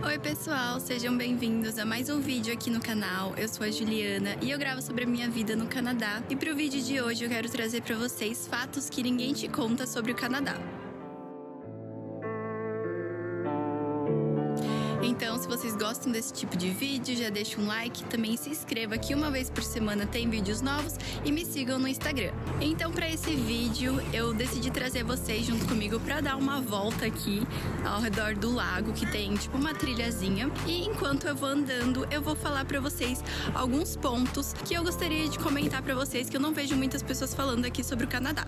Oi pessoal, sejam bem-vindos a mais um vídeo aqui no canal. Eu sou a Juliana e eu gravo sobre a minha vida no Canadá. E pro vídeo de hoje eu quero trazer pra vocês fatos que ninguém te conta sobre o Canadá. Então, se vocês gostam desse tipo de vídeo, já deixa um like, também se inscreva que uma vez por semana tem vídeos novos e me sigam no Instagram. Então, para esse vídeo, eu decidi trazer vocês junto comigo para dar uma volta aqui ao redor do lago, que tem tipo uma trilhazinha. E enquanto eu vou andando, eu vou falar para vocês alguns pontos que eu gostaria de comentar para vocês, que eu não vejo muitas pessoas falando aqui sobre o Canadá.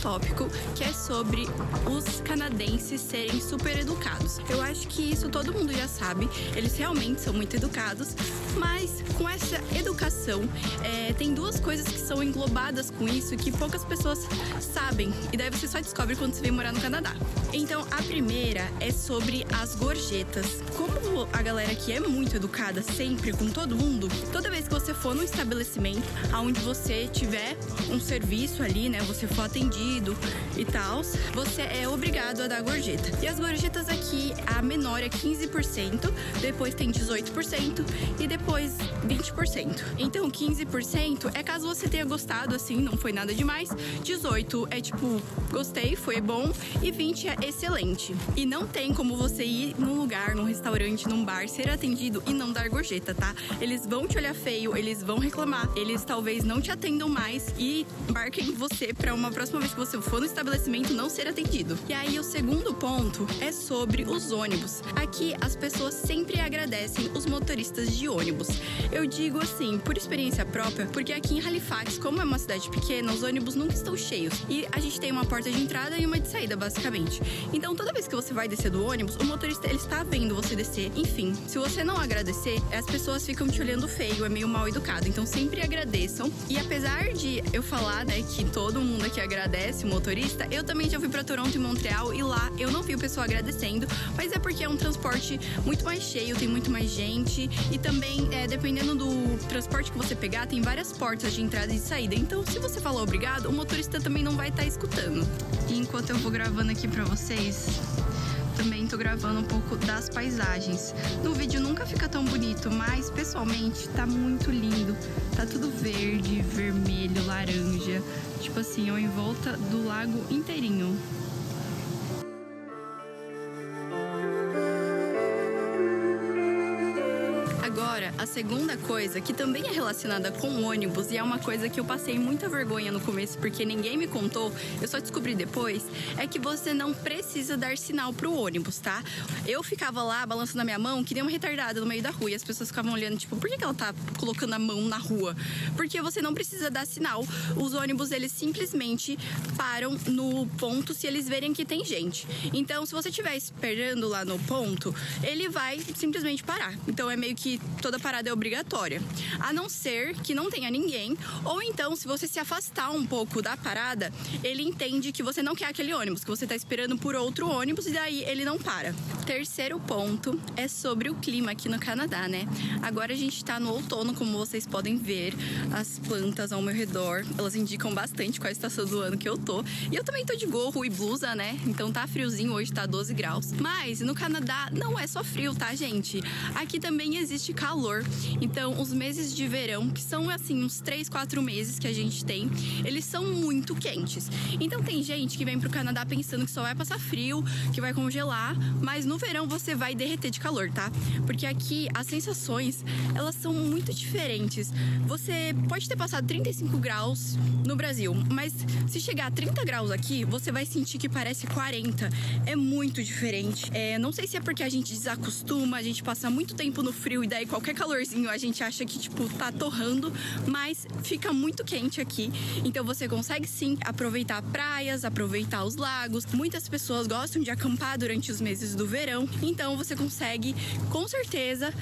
Tópico, que é sobre os canadenses serem super educados. Eu acho que isso todo mundo já sabe, eles realmente são muito educados, mas com essa educação tem duas coisas que são englobadas com isso que poucas pessoas sabem, e daí você só descobre quando você vem morar no Canadá. Então a primeira é sobre as gorjetas. Como a galera aqui é muito educada sempre com todo mundo, toda vez que você for num estabelecimento onde você tiver um serviço ali, né, você for atendido e tal, você é obrigado a dar gorjeta. E as gorjetas aqui, a menor é 15%, depois tem 18% e depois 20%. Então 15% é caso você tenha gostado, assim, não foi nada demais. 18 é tipo, gostei, foi bom. E 20 é excelente. E não tem como você ir num lugar, num restaurante, num bar, ser atendido e não dar gorjeta, tá? Eles vão te olhar feio, eles vão reclamar, eles talvez não te atendam mais e embarquem você pra uma próxima vez que você for no estabelecimento não ser atendido. E aí o segundo ponto é sobre os ônibus. Aqui as pessoas sempre agradecem os motoristas de ônibus. Eu digo assim, por experiência própria, porque aqui em Halifax, como é uma cidade pequena, os ônibus nunca estão cheios. E a gente tem uma porta de entrada e uma de saída, basicamente. Então toda vez que você vai descer do ônibus, o motorista, ele está vendo você descer. Enfim, se você não agradecer, as pessoas ficam te olhando feio, é meio mal educado. Então sempre agradeçam. E apesar de eu falar, né, que todo mundo aqui agradece o motorista, eu também já fui pra Toronto e Montreal e lá eu não vi o pessoal agradecendo, mas é porque é um transporte muito mais cheio, tem muito mais gente e também, dependendo do transporte que você pegar, tem várias portas de entrada e de saída. Então, se você falar obrigado, o motorista também não vai estar escutando. E enquanto eu vou gravando aqui pra vocês, também tô gravando um pouco das paisagens. No vídeo nunca fica tão bonito, mas pessoalmente tá muito lindo. Tá tudo verde, vermelho, laranja. Tipo assim, ó, em volta do lago inteirinho. Agora, a segunda coisa, que também é relacionada com ônibus, e é uma coisa que eu passei muita vergonha no começo, porque ninguém me contou, eu só descobri depois, é que você não precisa dar sinal pro ônibus, tá? Eu ficava lá, balançando a minha mão, que nem uma retardada no meio da rua, e as pessoas ficavam olhando, tipo, por que ela tá colocando a mão na rua? Porque você não precisa dar sinal, os ônibus, eles simplesmente param no ponto se eles verem que tem gente. Então, se você estiver esperando lá no ponto, ele vai simplesmente parar. Então, é meio que toda parada é obrigatória, a não ser que não tenha ninguém, ou então se você se afastar um pouco da parada, ele entende que você não quer aquele ônibus, que você tá esperando por outro ônibus e daí ele não para. Terceiro ponto é sobre o clima aqui no Canadá, né? Agora a gente tá no outono, como vocês podem ver, as plantas ao meu redor, elas indicam bastante qual a estação do ano que eu tô, e eu também tô de gorro e blusa, né? Então tá friozinho, hoje tá 12 graus, mas no Canadá não é só frio, tá, gente? Aqui também existe calor. Então, os meses de verão, que são assim uns 3, 4 meses que a gente tem, eles são muito quentes. Então, tem gente que vem pro Canadá pensando que só vai passar frio, que vai congelar, mas no verão você vai derreter de calor, tá? Porque aqui as sensações, elas são muito diferentes. Você pode ter passado 35 graus no Brasil, mas se chegar a 30 graus aqui, você vai sentir que parece 40. É muito diferente. Não sei se é porque a gente desacostuma, a gente passa muito tempo no frio e daí qualquer calor calorzinho, a gente acha que tipo tá torrando, mas fica muito quente aqui. Então você consegue sim aproveitar praias, aproveitar os lagos. Muitas pessoas gostam de acampar durante os meses do verão, então você consegue com certeza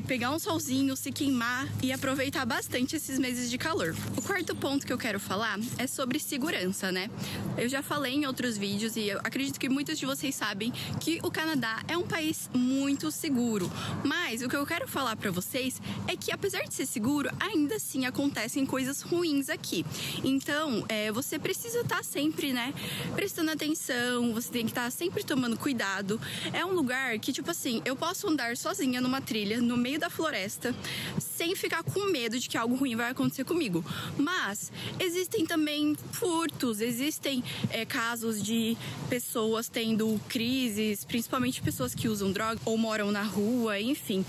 pegar um solzinho, se queimar e aproveitar bastante esses meses de calor. O quarto ponto que eu quero falar é sobre segurança, né? Eu já falei em outros vídeos e eu acredito que muitos de vocês sabem que o Canadá é um país muito seguro, mas o que eu quero falar pra vocês é que apesar de ser seguro, ainda assim acontecem coisas ruins aqui. Então, você precisa estar sempre, né, prestando atenção, você tem que estar sempre tomando cuidado. É um lugar que, tipo assim, eu posso andar sozinha numa trilha, no meio da floresta, sem ficar com medo de que algo ruim vai acontecer comigo. Mas existem também furtos, existem casos de pessoas tendo crises, principalmente pessoas que usam droga ou moram na rua, enfim,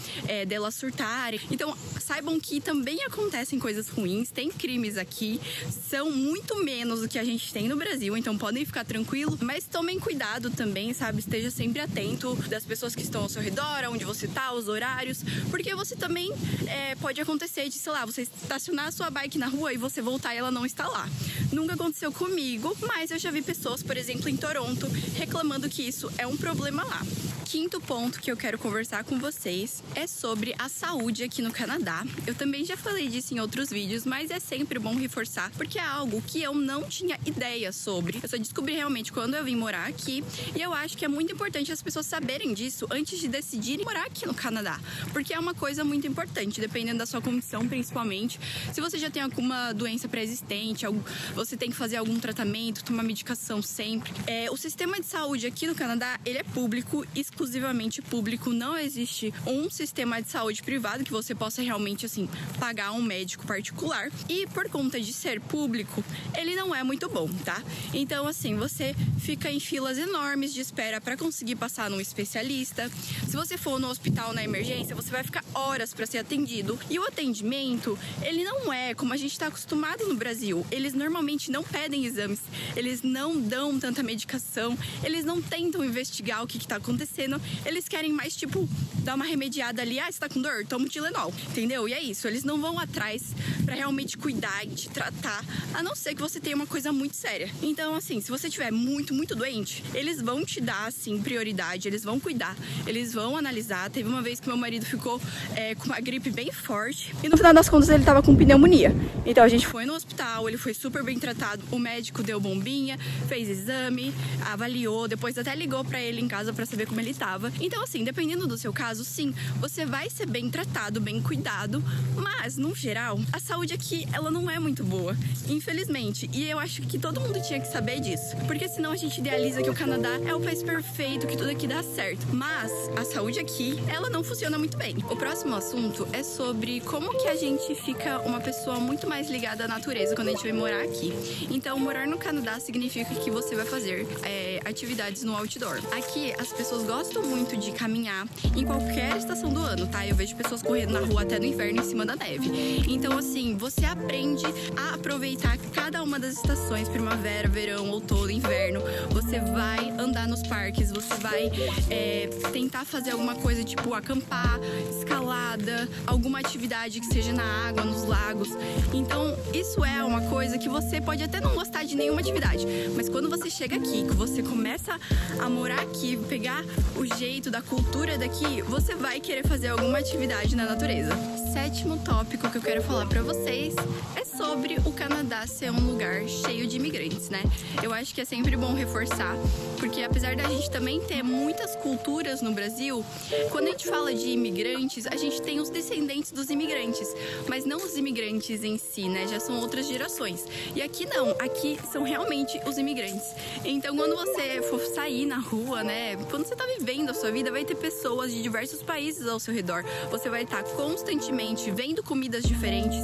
delas surtarem. Então, saibam que também acontecem coisas ruins, tem crimes aqui, são muito menos do que a gente tem no Brasil, então podem ficar tranquilos, mas tomem cuidado também, sabe? Esteja sempre atento das pessoas que estão ao seu redor, onde você tá, os horários, porque você também pode acontecer de, sei lá, você estacionar a sua bike na rua e você voltar e ela não está lá. Nunca aconteceu comigo, mas eu já vi pessoas, por exemplo, em Toronto, reclamando que isso é um problema lá. Quinto ponto que eu quero conversar com vocês é sobre a saúde aqui no Canadá. Eu também já falei disso em outros vídeos, mas é sempre bom reforçar, porque é algo que eu não tinha ideia sobre. Eu só descobri realmente quando eu vim morar aqui, e eu acho que é muito importante as pessoas saberem disso antes de decidirem morar aqui no Canadá, porque é uma coisa muito importante, dependendo da sua condição, principalmente. Se você já tem alguma doença pré-existente, você tem que fazer algum tratamento, tomar medicação sempre. O sistema de saúde aqui no Canadá, ele é público, exclusivamente público, não existe um sistema de saúde privado que você possa realmente, assim, pagar um médico particular. E por conta de ser público, ele não é muito bom, tá? Então, assim, você fica em filas enormes de espera para conseguir passar num especialista. Se você for no hospital na emergência, você vai ficar horas para ser atendido. E o atendimento, ele não é como a gente está acostumado no Brasil. Eles normalmente não pedem exames, eles não dão tanta medicação, eles não tentam investigar o que está acontecendo. Eles querem mais, tipo, dar uma remediada ali. Ah, você tá com dor? Toma um Tilenol, entendeu? E é isso, eles não vão atrás pra realmente cuidar e te tratar, a não ser que você tenha uma coisa muito séria. Então, assim, se você estiver muito, muito doente, eles vão te dar, assim, prioridade, eles vão cuidar, eles vão analisar. Teve uma vez que meu marido ficou com uma gripe bem forte e no final das contas ele tava com pneumonia. Então a gente foi no hospital, ele foi super bem tratado, o médico deu bombinha, fez exame, avaliou, depois até ligou pra ele em casa pra saber como ele tava. Então, assim, dependendo do seu caso, sim, você vai ser bem tratado, bem cuidado, mas, no geral, a saúde aqui, ela não é muito boa, infelizmente. E eu acho que todo mundo tinha que saber disso, porque senão a gente idealiza que o Canadá é o país perfeito, que tudo aqui dá certo. Mas a saúde aqui, ela não funciona muito bem. O próximo assunto é sobre como que a gente fica uma pessoa muito mais ligada à natureza quando a gente vai morar aqui. Então, morar no Canadá significa que você vai fazer atividades no outdoor. Aqui, as pessoas gostam muito de caminhar em qualquer estação do ano, tá? Eu vejo pessoas correndo na rua até no inverno em cima da neve. Então, assim, você aprende a aproveitar cada uma das estações, primavera, verão, outono, inverno. Você vai andar nos parques, você vai tentar fazer alguma coisa, tipo acampar, escalada, alguma atividade que seja na água, nos lagos. Então, isso é uma coisa que você pode até não gostar de nenhuma atividade, mas quando você chega aqui, que você começa a morar aqui, pegar o jeito da cultura daqui, você vai querer fazer alguma atividade na natureza. Sétimo tópico que eu quero falar pra vocês é sobre o Canadá ser um lugar cheio de imigrantes, né? Eu acho que é sempre bom reforçar, porque apesar da gente também ter muitas culturas no Brasil, quando a gente fala de imigrantes, a gente tem os descendentes dos imigrantes, mas não os imigrantes em si, né? Já são outras gerações. E aqui não, aqui são realmente os imigrantes. Então, quando você for sair na rua, né? Quando você tá vivendo a sua vida, vai ter pessoas de diversos países ao seu redor. Você vai estar constantemente vendo comidas diferentes,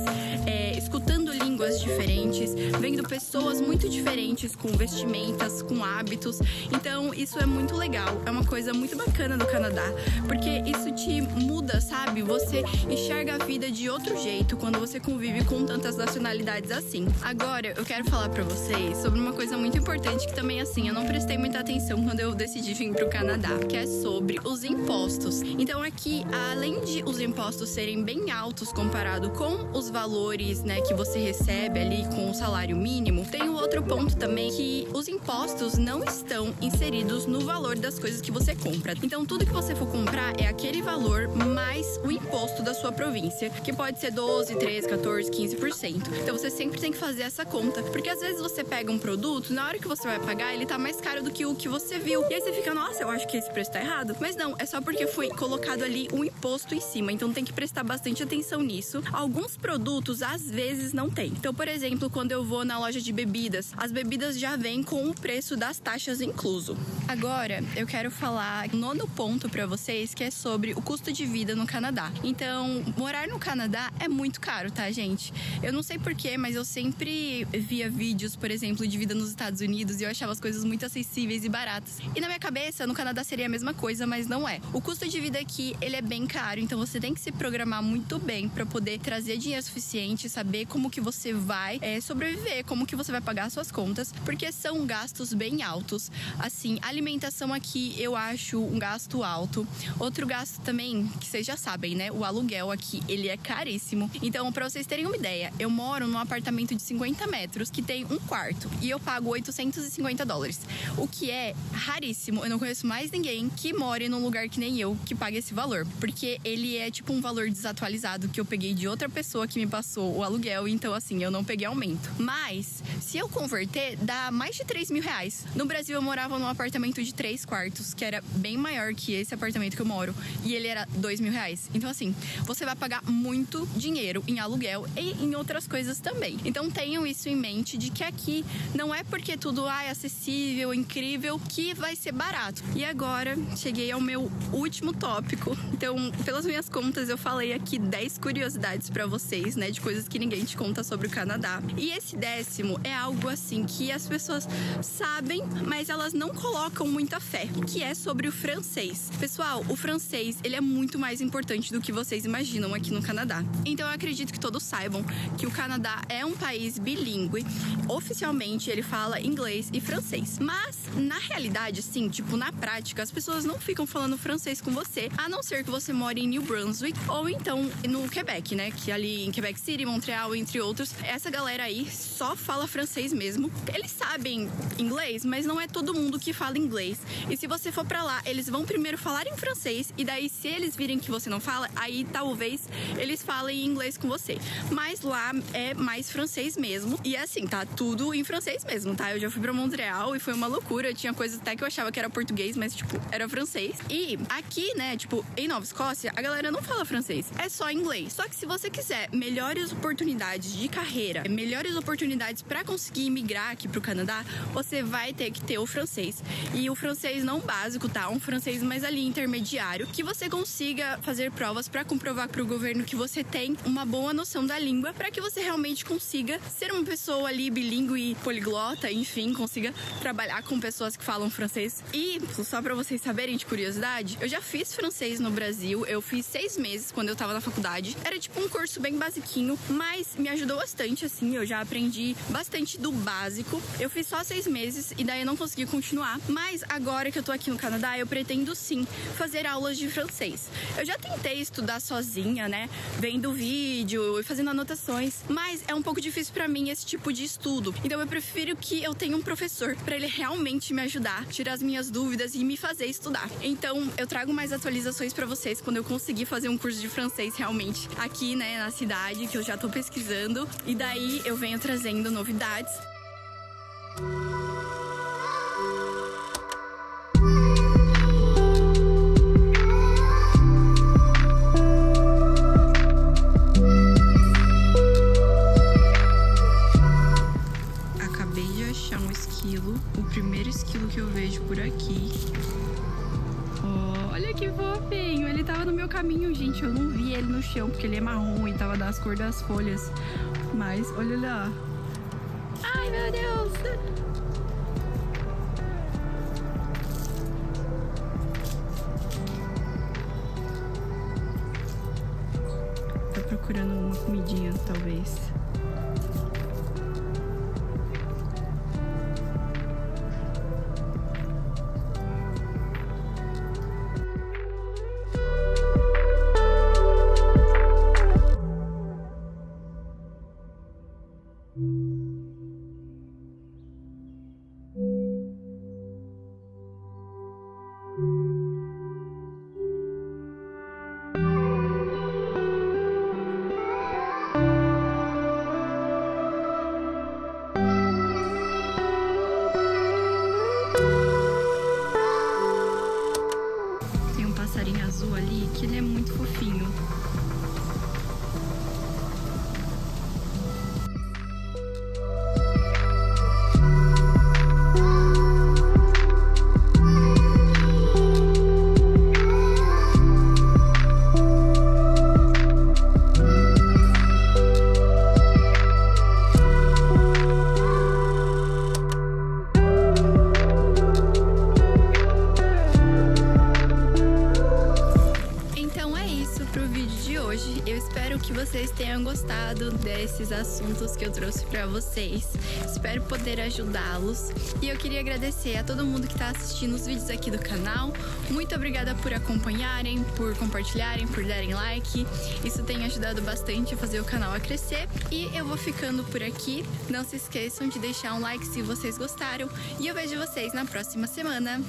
escutando línguas línguas diferentes, vendo pessoas muito diferentes, com vestimentas, com hábitos. Então isso é muito legal, é uma coisa muito bacana do Canadá, porque isso te muda, sabe? Você enxerga a vida de outro jeito quando você convive com tantas nacionalidades assim. Agora eu quero falar pra vocês sobre uma coisa muito importante que também, assim, eu não prestei muita atenção quando eu decidi vir pro Canadá, que é sobre os impostos. Então aqui, além de os impostos serem bem altos comparado com os valores, né, que você recebe ali com o salário mínimo, tem um outro ponto também, que os impostos não estão inseridos no valor das coisas que você compra. Então tudo que você for comprar é aquele valor mais o imposto da sua província, que pode ser 12, 13, 14, 15%. Então você sempre tem que fazer essa conta, porque às vezes você pega um produto, na hora que você vai pagar, ele tá mais caro do que o que você viu. E aí você fica, nossa, eu acho que esse preço tá errado. Mas não, é só porque foi colocado ali um imposto em cima. Então tem que prestar bastante atenção nisso. Alguns produtos, às vezes, não tem. Então, por exemplo, quando eu vou na loja de bebidas, as bebidas já vêm com o preço das taxas incluso. Agora, eu quero falar um nono ponto pra vocês, que é sobre o custo de vida no Canadá. Então, morar no Canadá é muito caro, tá, gente? Eu não sei porquê, mas eu sempre via vídeos, por exemplo, de vida nos Estados Unidos e eu achava as coisas muito acessíveis e baratas. E na minha cabeça, no Canadá seria a mesma coisa, mas não é. O custo de vida aqui, ele é bem caro, então você tem que se programar muito bem pra poder trazer dinheiro suficiente, saber como que você vai sobreviver, como que você vai pagar suas contas, porque são gastos bem altos. Assim, alimentação aqui eu acho um gasto alto. Outro gasto também, que vocês já sabem, né? O aluguel aqui, ele é caríssimo. Então, pra vocês terem uma ideia, eu moro num apartamento de 50 metros que tem um quarto e eu pago $850, o que é raríssimo. Eu não conheço mais ninguém que more num lugar que nem eu, que pague esse valor, porque ele é tipo um valor desatualizado que eu peguei de outra pessoa que me passou o aluguel, então assim, eu não peguei aumento. Mas, se eu converter, dá mais de R$3.000. No Brasil, eu morava num apartamento de 3 quartos, que era bem maior que esse apartamento que eu moro, e ele era R$2.000. Então assim, você vai pagar muito dinheiro em aluguel e em outras coisas também. Então tenham isso em mente, de que aqui não é porque tudo é acessível, incrível, que vai ser barato. E agora, cheguei ao meu último tópico. Então, pelas minhas contas, eu falei aqui 10 curiosidades pra vocês, né, de coisas que ninguém te conta sobre o Canadá. E esse 10º é algo assim que as pessoas sabem, mas elas não colocam muita fé, que é sobre o francês. Pessoal, o francês, ele é muito mais importante do que vocês imaginam aqui no Canadá. Então eu acredito que todos saibam que o Canadá é um país bilíngue. Oficialmente ele fala inglês e francês. Mas na realidade, sim, tipo, na prática, as pessoas não ficam falando francês com você, a não ser que você mora em New Brunswick ou então no Quebec, né? Que ali em Quebec City, Montreal, entre outros, essa galera aí só fala francês mesmo. Eles sabem inglês, mas não é todo mundo que fala inglês. E se você for pra lá, eles vão primeiro falar em francês e daí se eles virem que você não fala, aí talvez eles falem inglês com você. Mas lá é mais francês mesmo. E assim, tá tudo em francês mesmo, tá? Eu já fui pra Montreal e foi uma loucura. Tinha coisas até que eu achava que era português, mas tipo, era francês. E aqui, né, tipo, em Nova Escócia, a galera não fala francês, é só inglês. Só que se você quiser melhores oportunidades de carreira, melhores oportunidades pra conseguir migrar aqui pro Canadá, você vai ter que ter o francês. E o francês não básico, tá? Um francês mais ali intermediário, que você consiga fazer provas pra comprovar pro governo que você tem uma boa noção da língua, pra que você realmente consiga ser uma pessoa ali bilíngue e poliglota, enfim, consiga trabalhar com pessoas que falam francês. E só pra vocês saberem de curiosidade, eu já fiz francês no Brasil, eu fiz 6 meses quando eu tava na faculdade. Era tipo um curso bem basiquinho, mas me ajudou bastante, assim, eu já aprendi bastante do básico. Eu fiz só 6 meses e daí eu não consegui continuar, mas agora que eu tô aqui no Canadá, eu pretendo sim fazer aulas de francês. Eu já tentei estudar sozinha, né, vendo vídeo e fazendo anotações, mas é um pouco difícil pra mim esse tipo de estudo. Então eu prefiro que eu tenha um professor pra ele realmente me ajudar, tirar as minhas dúvidas e me fazer estudar. Então eu trago mais atualizações pra vocês quando eu conseguir fazer um curso de francês realmente aqui, né, na cidade, que eu já tô pesquisando, e daí eu venho trazendo novidades. Acabei de achar um esquilo, o primeiro esquilo que eu vejo por aqui. Olha que fofinho, ele tava no meu caminho, gente, eu não vi ele no chão porque ele é marrom e tava das cores das folhas. Mas olha lá. Ai, meu Deus! Tá procurando uma comidinha, talvez. Tem um passarinho azul ali que ele é muito fofinho. Pro vídeo de hoje. Eu espero que vocês tenham gostado desses assuntos que eu trouxe pra vocês. Espero poder ajudá-los. E eu queria agradecer a todo mundo que tá assistindo os vídeos aqui do canal. Muito obrigada por acompanharem, por compartilharem, por darem like. Isso tem ajudado bastante a fazer o canal a crescer. E eu vou ficando por aqui. Não se esqueçam de deixar um like se vocês gostaram. E eu vejo vocês na próxima semana.